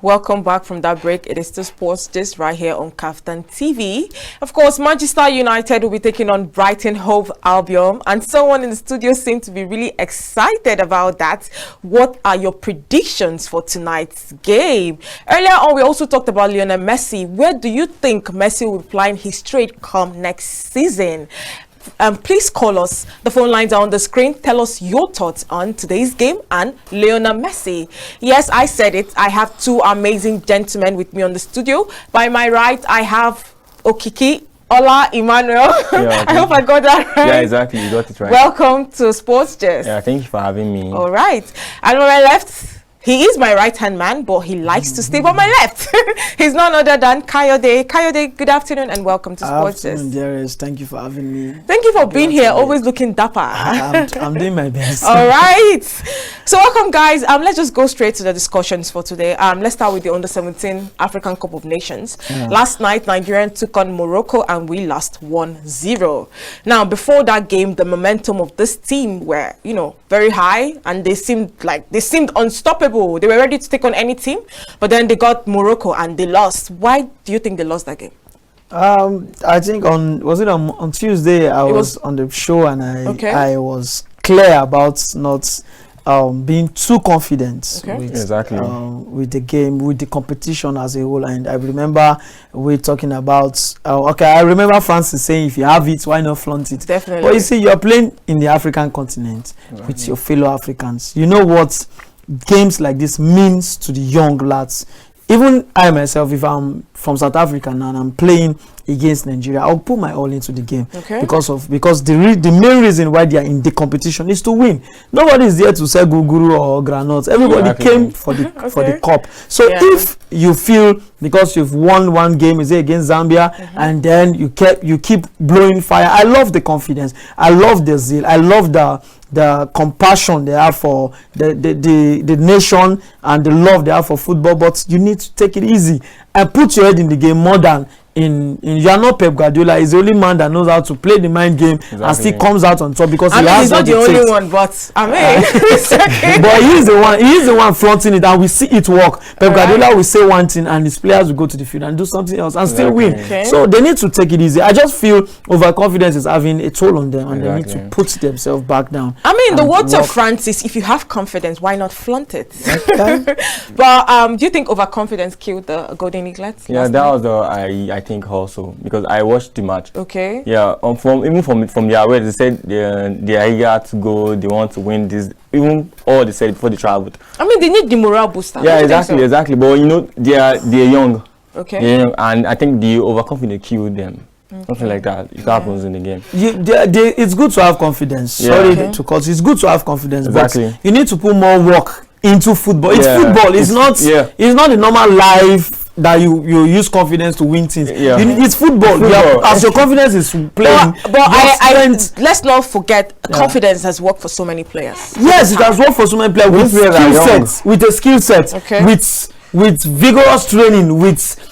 Welcome back from that break. It is still Sports Gist right here on Kaftan TV. Of course, Manchester United will be taking on Brighton Hove Albion, and someone in the studio seemed to be really excited about that. What are your predictions for tonight's game? Earlier on, we also talked about Lionel Messi. Where do you think Messi will be playing his straight come next season? Please call us. The phone lines are on the screen. Tell us your thoughts on today's game and Lionel Messi. Yes, I said it. I have two amazing gentlemen with me on the studio. By my right, I have Okiki. Ola Emmanuel. Yeah, I hope I got that right. Yeah, exactly. You got it right. Welcome to Sports Gist. Yeah, thank you for having me. All right. And on my left, he is my right-hand man, but he likes to stay on my left. He's none other than Kayode. Kayode, good afternoon and welcome to Sports Gist. Afternoon, dearest. Thank you for having me. Thank you for being here, always looking dapper. I'm doing my best. All right. So welcome, guys. Let's just go straight to the discussions for today. Let's start with the Under-17 African Cup of Nations. Yeah. Last night, Nigeria took on Morocco and we lost 1-0. Now, before that game, the momentum of this team were, very high, and they seemed unstoppable. They were ready to take on any team, but then they got Morocco and they lost. Why do you think they lost that game? I think on Tuesday I was on the show and I was clear about not being too confident with the game, with the competition as a whole. And I remember we're talking about I remember Francis saying, if you have it, why not flaunt it? Definitely. But you see, you're playing in the African continent with your fellow Africans. You know what games like this means to the young lads. Even I myself, if I'm from South Africa now and I'm playing against Nigeria, I'll put my all into the game because the main reason why they are in the competition is to win. Nobody is there to sell guguru or granules. Everybody came for the cup. So if you feel because you've won one game, is it against Zambia, and then you keep blowing fire. I love the confidence. I love the zeal. I love the compassion they have for the nation and the love they have for football. But you need to take it easy and put your head in the game more than you are not Pep Guardiola. He's the only man that knows how to play the mind game and still comes out on top because he's not the only one, but but he's the one fronting it and we see it work. Pep Guardiola will say one thing and his players will go to the field and do something else and still win. So they need to take it easy. I just feel overconfidence is having a toll on them and they need to put themselves back down. The words of Francis, if you have confidence, why not flaunt it? But do you think overconfidence killed the Golden Eaglets? Yeah, that was I think also because I watched the match. Okay. Yeah, from their way they said they are eager to go. They want to win this. Even all they said before they traveled. They need the morale booster. Yeah, exactly. But they're young. Okay. They're young, and I think the overconfidence killed them. Something like that. It happens in the game. It's good to have confidence. Sorry to cut. It's good to have confidence, but you need to put more work into football. It's football. It's not the normal life that you use confidence to win things. It's football. As your confidence is playing. But let's not forget, confidence has worked for so many players. Yes, it has worked for so many players with a skill set, with vigorous training, with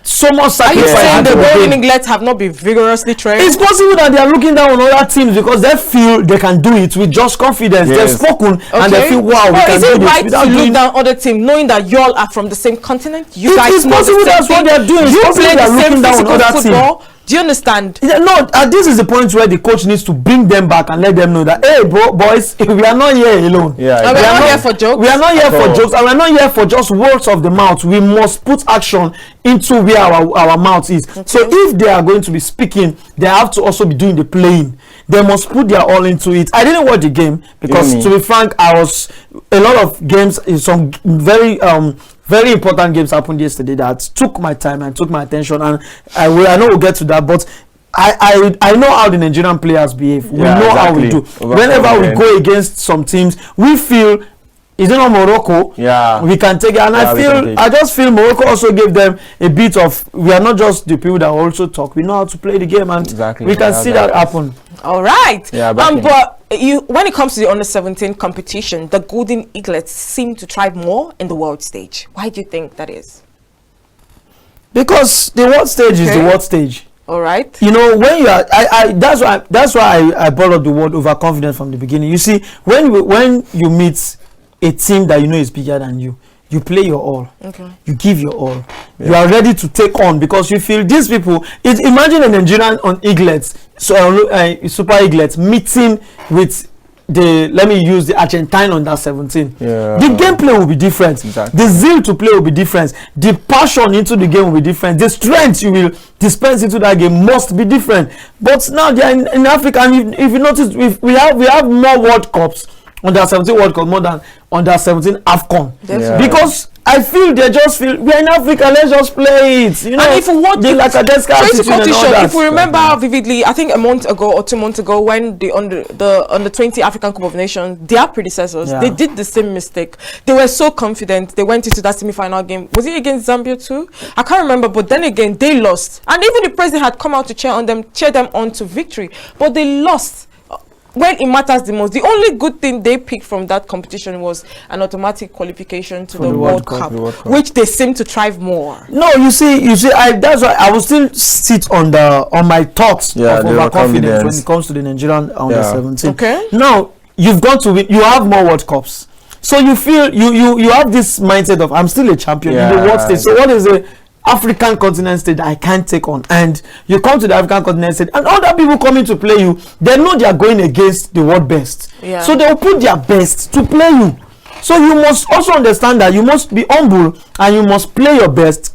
so much sacrifice. Are you saying the Golden Eaglets have not been vigorously trained? It's possible that they are looking down on other teams because they feel they can do it with just confidence. They've spoken and they feel, wow, we can is do it this. right to look down other teams knowing that you all are from the same continent? It's possible that's what they're doing. You play the same physical football. Do you understand? No, this is the point where the coach needs to bring them back and let them know that, hey, boys, we are not here alone. We are not here for jokes. We are not here for jokes, and we are not here for just words of the mouth. We must put action into where our mouth is. So if they are going to be speaking, they have to also be doing the playing. They must put their all into it. I didn't watch the game because, to be frank, a lot of games, some very important games happened yesterday that took my time and took my attention, and I know we'll get to that, but I know how the Nigerian players behave. We know how we do. Whenever we go against some teams, we feel, is it not Morocco? Yeah, we can take it, and I just feel Morocco also gave them a bit of, we are not just the people that also talk. We know how to play the game, and we can see that happen. All right. But when it comes to the Under-17 competition, the Golden Eaglets seem to thrive more in the world stage. Why do you think that is? Because the world stage is the world stage. All right. When you are, that's why I brought up the word overconfidence from the beginning. You see, when you meet a team that you know is bigger than you, you play your all. Okay. You give your all. You are ready to take on because you feel these people. Imagine a Nigerian on Eaglets, Super Eaglets meeting with let me use the Argentine under 17. Yeah. The gameplay will be different. Exactly. The zeal to play will be different. The passion into the game will be different. The strength you will dispense into that game must be different. But now they are in Africa, and if you notice, we have more World Cups, under 17 World Cup, more than under 17 AFCON. Yeah. Because I feel they just feel we're in Africa, let's just play it. You know, and if you watch the Lacadeska attitude and all that. if we remember vividly, I think a month ago or 2 months ago, when the under 20 African Cup of Nations, their predecessors, they did the same mistake. They were so confident. They went into that semi-final game. Was it against Zambia too? I can't remember. But then again, they lost. And even the president had come out to cheer them on to victory. But they lost. When it matters the most, the only good thing they picked from that competition was an automatic qualification to the World Cup, which they seem to thrive more. No, you see, that's why I will still sit on my thoughts of overconfidence when it comes to the Nigerian under 17. Okay. Now you've gone to win, you have more World Cups, so you feel you have this mindset of I'm still a champion in the world stage. So what is the African continent stage I can't take on? And you come to the African continent stage, and other people coming to play you, they know they are going against the world best. Yeah. So they will put their best to play you. So you must also understand that you must be humble and you must play your best,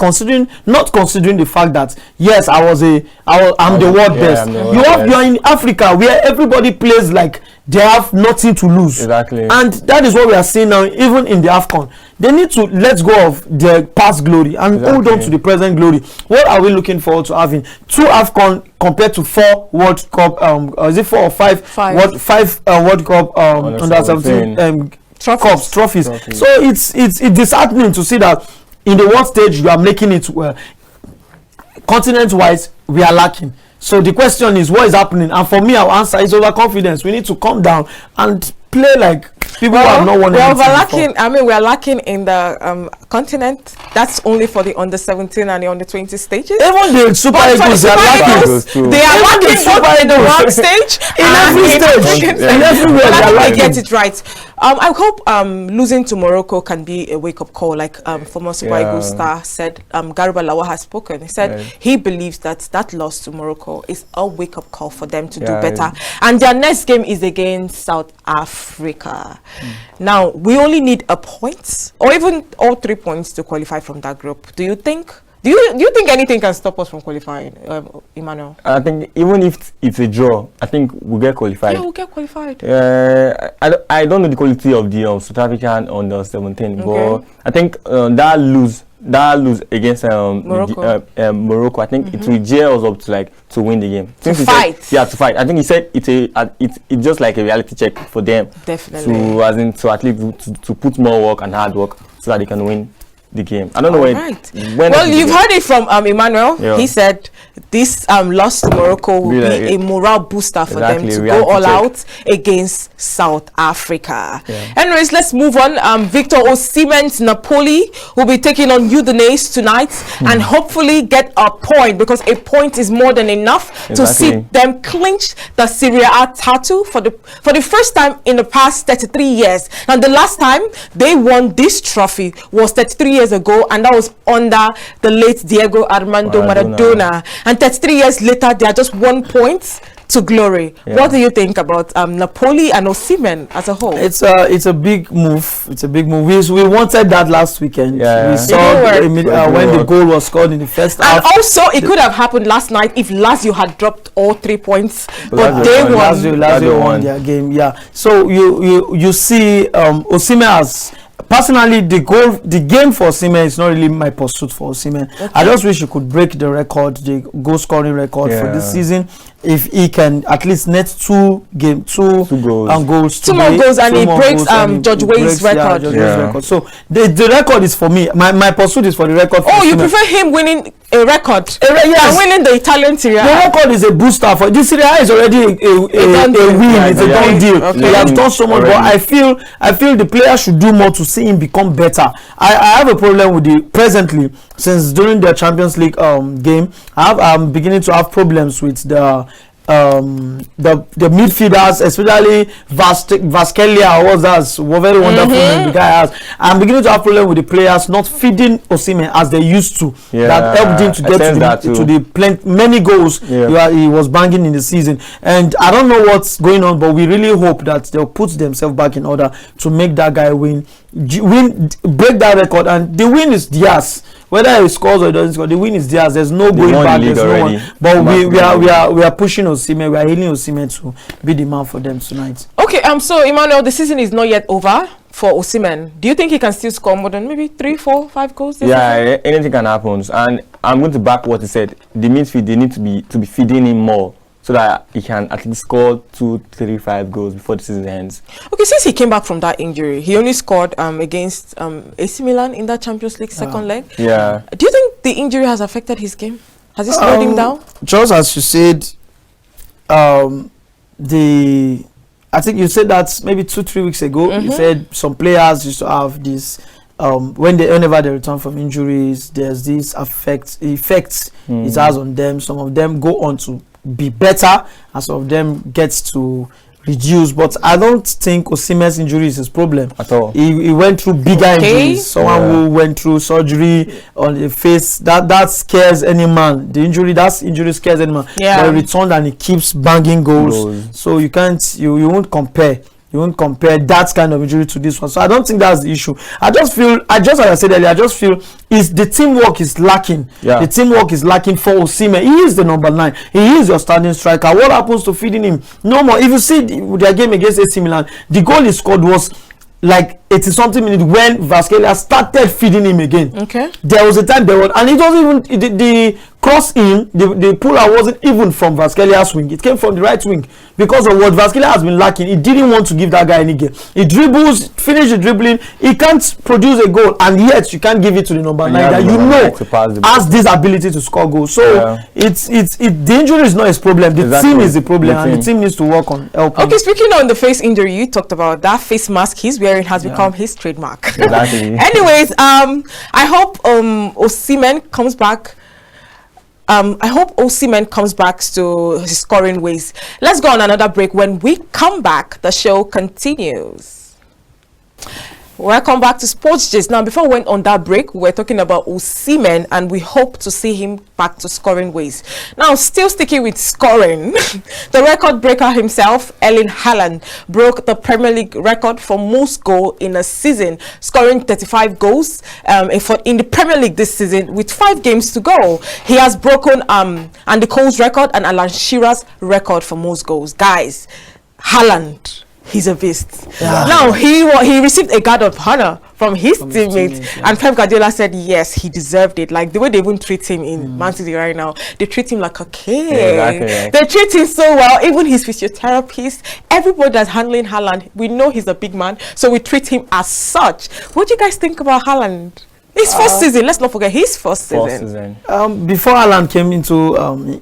not considering the fact that yes, I'm the world best. You're in Africa where everybody plays like they have nothing to lose. Exactly. And that is what we are seeing now, even in the AFCON. They need to let go of their past glory and hold on to the present glory. What are we looking forward to having? 2 AFCON compared to 4 World Cup, is it 4 or 5? 5 World Cup under 17 trophies. So it's disheartening to see that in the world stage you are making it continent wise we are lacking. So the question is, what is happening? And for me, our answer is overconfidence. We need to calm down and play like people who have not won anything before. We are lacking in the continent. That's only for the under 17 and the under 20 stages. Even the Super Eagles, they are lacking. They are lacking both in the world stage in every stage. In everywhere, they are lacking. Get it right. I hope losing to Morocco can be a wake-up call, like former Super Eagles star said. Garuba Lawa has spoken. He said he believes that loss to Morocco is a wake-up call for them to do better. And their next game is against South Africa. Now, we only need a point, or even all 3 points to qualify from that group. Do you think anything can stop us from qualifying, Emmanuel? I think even if it's a draw, I think we'll get qualified. Yeah, we'll get qualified. I don't know the quality of the South African under 17, but I think that lose against Morocco, I think it will gear us up to win the game. To fight. To fight. I think he said it's just like a reality check for them. Definitely. To at least to put more work and hard work so that they can win the game. I don't know when. Well, you've heard it from Emmanuel. Yeah. He said this loss to Morocco will be a morale booster for them to go all out against South Africa. Yeah. Anyways, let's move on. Victor Osimhen's Napoli will be taking on Udinese tonight and hopefully get a point, because a point is more than enough to see them clinch the Serie A title for the first time in the past 33 years. And the last time they won this trophy was 33 years ago, and that was under the late Diego Armando Maradona. And 33 years later, they are just 1 point to glory. What do you think about Napoli and Osimhen as a whole? It's a big move. It's a big move. We wanted that last weekend. We saw when the goal was scored in the first half. And also, it could have happened last night if Lazio had dropped all 3 points, but they won. Lazio won their game. Yeah. So you see, Osimhen has. Personally, the game for Osimhen is not really my pursuit for Osimhen. I just wish he could break the record, the goal scoring record for this season. If he can at least net two goals, two more goals, and he breaks George Weah's record. So the record is for me. My pursuit is for the record. Oh, you prefer him winning a record? Yes, winning the Italian Serie A. The record is a booster for this. Serie A is already a win. It's a done deal. He has done so much, but I feel the player should do more to see him become better. I have a problem with the presently, since during the Champions League game, I'm beginning to have problems with the the midfielders, especially Vasquelia, was that very wonderful name the guy has. I'm beginning to have problem with the players not feeding Osimhen as they used to. That helped him to get to the many goals he was banging in the season. And I don't know what's going on, but we really hope that they'll put themselves back in order to make that guy win, break that record. And the win is theirs. Whether he scores or he doesn't score, the win is theirs. There's no going back. There's no one. But we are pushing Osimhen. We are hailing Osimhen to be the man for them tonight. Okay. So Emmanuel, the season is not yet over for Osimhen. Do you think he can still score more than maybe 3, 4, 5 goals? Yeah, anything can happen. And I'm going to back what he said. The midfield, they need to be feeding him more, so that he can at least score 2, 3, 5 goals before the season ends. Okay, since he came back from that injury, he only scored against AC Milan in that Champions League second leg. Yeah. Do you think the injury has affected his game? Has it slowed him down? Just as you said, I think you said that maybe 2, 3 weeks ago. You said some players used to have this. Whenever they return from injuries, there's this effects it has on them. Some of them go on to be better, and some of them gets to reduce. But I don't think Osimhen's injury is his problem at all. He went through bigger injuries. Someone who went through surgery on the face, that scares any man. The injury scares any man. But he returned and he keeps banging goals. So you won't compare. You won't compare that kind of injury to this one. So I don't think that's the issue. As I said earlier, I just feel is the teamwork is lacking. The teamwork is lacking for Osimhen. He is the number 9. He is your starting striker. What happens to feeding him? No more. If you see their game against AC Milan, the goal he scored was like 80-something minutes when Vasquelia started feeding him again. Okay. There was a time and it wasn't even the cross in, the puller wasn't even from Vasquelia's wing. It came from the right wing because of what Vasquelia has been lacking. He didn't want to give that guy any game. He dribbles, finish the dribbling. He can't produce a goal, and yet you can't give it to the number 9 that you know has this ability to score goals. So the injury is not his problem. The team is the problem, and the team needs to work on helping. Okay, speaking on the face injury, you talked about that face mask he's wearing has become his trademark. Exactly. Anyways, I hope Osimhen comes back. I hope Osimhen comes back to his scoring ways. Let's go on another break. When we come back, the show continues. Welcome back to Sports Gist. Now, before we went on that break, we were talking about Osimhen, and we hope to see him back to scoring ways. Now, still sticking with scoring, the record breaker himself, Erling Haaland, broke the Premier League record for most goals in a season, scoring 35 goals in the Premier League this season with 5 games to go. He has broken Andy Cole's record and Alan Shearer's record for most goals. Guys, Haaland, he's a beast. Now he received a guard of honor from his teammates, and Pep Guardiola said yes, he deserved it. Like the way they even treat him in Man City right now, they treat him like a king. They treat him so well. Even his physiotherapist, everybody that's handling Haaland, we know he's a big man, so we treat him as such. What do you guys think about Haaland? His first season, let's not forget his first season. Before Haaland came into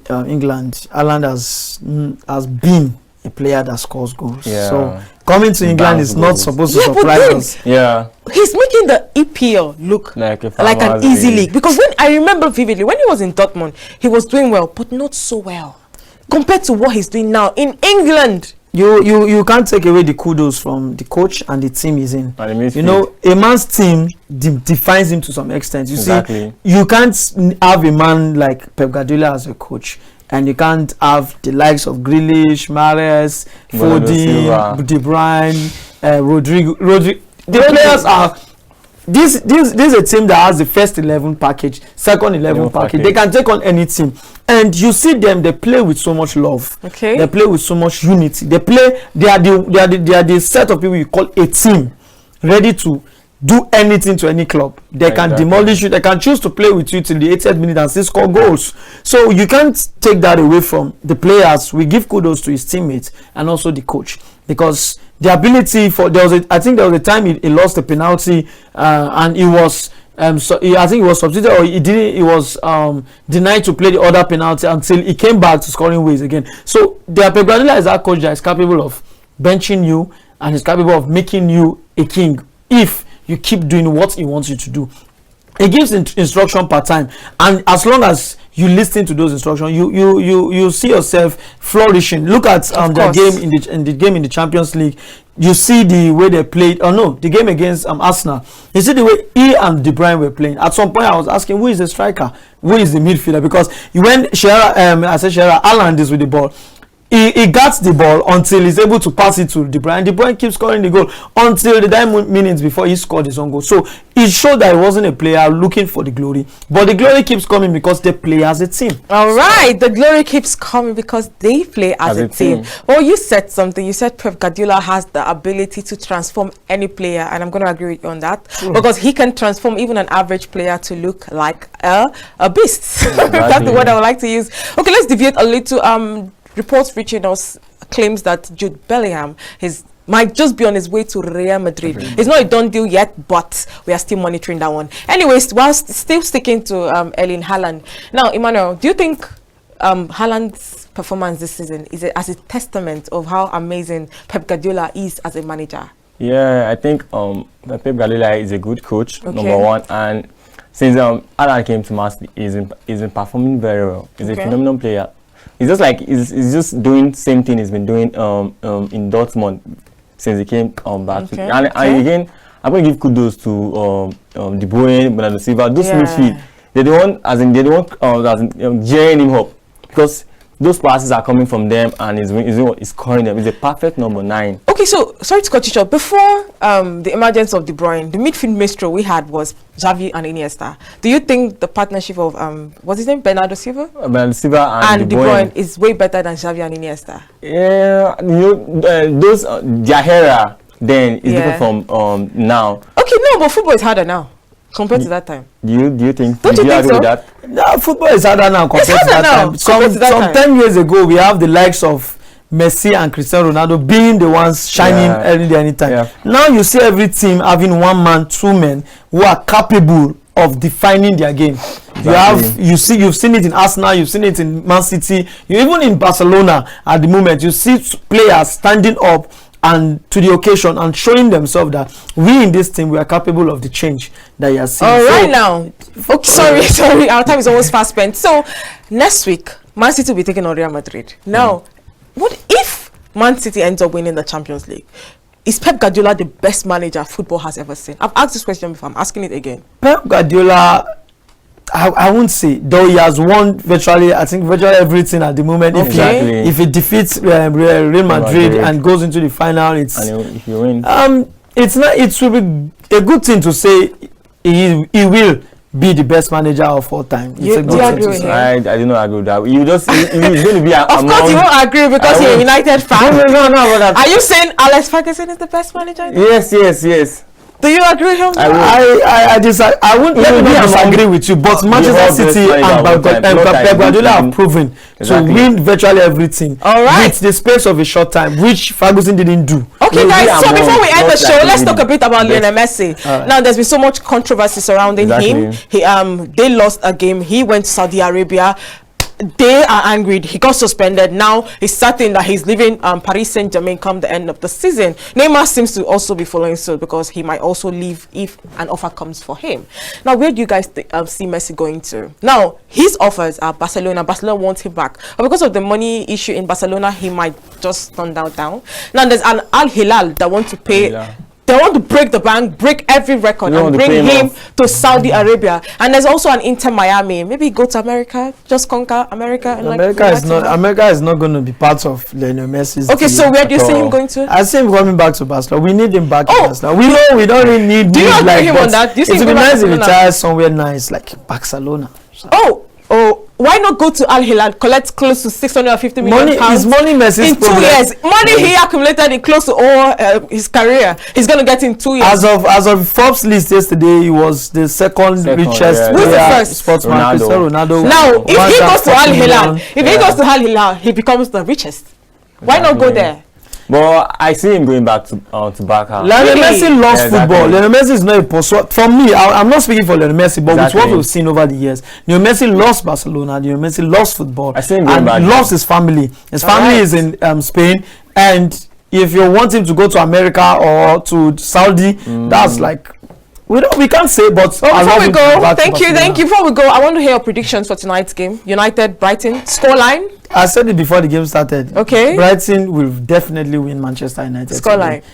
England, Haaland has been a player that scores goals. So coming to England is not supposed to surprise us. He's making the EPL look like an easy league. Because when I remember vividly, when he was in Dortmund, he was doing well, but not so well compared to what he's doing now in England. You can't take away the kudos from the coach and the team he's in. You know, a man's team defines him to some extent. You see, you can't have a man like Pep Guardiola as a coach, and you can't have the likes of Grealish, Mahrez, Foden, De Bruyne, Rodrigo. The players are. This is a team that has the first 11 package, second 11 package. They can take on any team, and you see them. They play with so much love. They play with so much unity. They are the set of people you call a team, ready to do anything to any club. They can demolish you. They can choose to play with you till the 80th minute and still score goals. So you can't take that away from the players. We give kudos to his teammates and also the coach, because the ability for I think there was a time he lost a penalty and he was I think he was substituted, or he was denied to play the other penalty until he came back to scoring ways again. So Pep Guardiola is that coach that is capable of benching you and is capable of making you a king if you keep doing what he wants you to do. He gives instruction per time, and as long as you listen to those instructions, you see yourself flourishing. Look at their game in the Champions League. You see the way they played. Oh no, the game against Arsenal. You see the way he and De Bruyne were playing. At some point, I was asking, who is the striker? Who is the midfielder? Because when Haaland is with the ball, he gets the ball until he's able to pass it to De Bruyne. De Bruyne keeps scoring the goal until the 9 minutes before he scored his own goal. So it showed that he wasn't a player looking for the glory, but the glory keeps coming because they play as a team. All right, the glory keeps coming because they play as a team. Well, you said something. You said Pep Guardiola has the ability to transform any player, and I'm going to agree with you on that, because he can transform even an average player to look like a beast. That's the word I would like to use. Okay, let's deviate a little. Reports reaching us claims that Jude Bellingham might just be on his way to Real Madrid. It's not a done deal yet, but we are still monitoring that one. Anyways, while still sticking to Erling Haaland. Now, Emmanuel, do you think Haaland's performance this season is as a testament of how amazing Pep Guardiola is as a manager? Yeah, I think Pep Guardiola is a good coach, number one, and since Haaland came to Man City, he's been performing very well. He's a phenomenal player. It's just like he's just doing the same thing he's been doing in Dortmund since he came back. And again, I'm going to give kudos to De Bruyne, Bernardo Silva, those midfield. They're the one gearing him up, because those passes are coming from them and he's scoring them. It's a perfect number 9. Okay, so sorry to cut you short. Before the emergence of De Bruyne, the midfield maestro we had was Xavi and Iniesta. Do you think the partnership of what's his name, Bernardo Silva? Bernardo Silva and De Bruyne is way better than Xavi and Iniesta? Yeah, those their era then is different from now. Okay, no, but football is harder now compared to that time. Do you think? Don't you think so? That? No, football is harder now compared to that time. Some 10 years ago, we have the likes of Messi and Cristiano Ronaldo being the ones shining any day, anytime. Now you see every team having 1 man, 2 men who are capable of defining their game. You've seen it in Arsenal, you've seen it in Man City, even in Barcelona at the moment. You see players standing up and to the occasion and showing themselves that we in this team, we are capable of the change that you are seeing. All right, now. Okay, sorry, our time is almost fast spent. So next week, Man City will be taking on Real Madrid. Now, what if Man City ends up winning the Champions League? Is Pep Guardiola the best manager football has ever seen? I've asked this question before. I'm asking it again. Pep Guardiola, I won't say, though he has won virtually everything at the moment. Okay. If he defeats Real Madrid and goes into the final, if you win, it will be a good thing to say he will be the best manager of all time. I do not agree with that. He's going to be of course you won't agree because you're a United fan. No. Are you saying Alex Ferguson is the best manager? Yes. Do you agree with him? I wouldn't disagree with you, but Manchester City and Pep Guardiola have proven to win virtually everything with the space of a short time, which Ferguson didn't do. Okay, guys, so before we end the show, let's talk a bit about Lionel Messi. Now, there's been so much controversy surrounding him. They lost a game. He went to Saudi Arabia. They are angry. He got suspended. Now he's certain that he's leaving Paris Saint-Germain come the end of the season. Neymar seems to also be following suit because he might also leave if an offer comes for him. Now, where do you guys see Messi going to? Now, his offers are Barcelona. Barcelona wants him back, but because of the money issue in Barcelona, he might just turn down. Now, there's an Al Hilal that want to pay. They want to break the bank, break every record, and bring him to Saudi Arabia. And there's also an Inter Miami. Maybe go to America, just conquer America. And America is not going to be part of Lionel Messi's. Okay, so where do you see him going to? I see him coming back to Barcelona. We need him back to Barcelona. We know we don't really need. Do you agree with him on that? It would be nice if he retires somewhere nice like Barcelona. Why not go to Al Hilal, collect close to 650 million pounds? Messi's in 2 years. Money he accumulated in close to all his career. He's going to get in 2 years. As of Forbes list yesterday, he was the second richest sportsman, Cristiano Ronaldo. Now, if he goes to Al Hilal, he becomes the richest. Why not go there? But I see him going back to Barca. Lionel Messi loves football. Lionel Messi is not a pursuit. For me, I'm not speaking for Lionel Messi, but with what we've seen over the years, Lionel Messi loves Barcelona. Lionel Messi loves football. I see him going back. Loves his family. His family is in Spain, and if you want him to go to America or to Saudi, that's like We can't say, but before we go, thank you. Before we go, I want to hear your predictions for tonight's game. United, Brighton, scoreline. I said it before the game started. Okay. Brighton will definitely win Manchester United. Scoreline.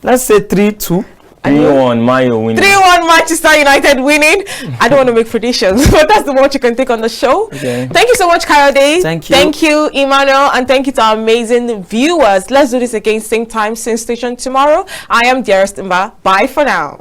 Let's say 3-2. 3-1, Mayo winning. 3-1 Manchester United winning. I don't want to make predictions, but that's the one you can take on the show. Okay. Thank you so much, Kayode. Thank you. Thank you, Emmanuel, and thank you to our amazing viewers. Let's do this again, same time, same station tomorrow. I am Dearest Mba. Bye for now.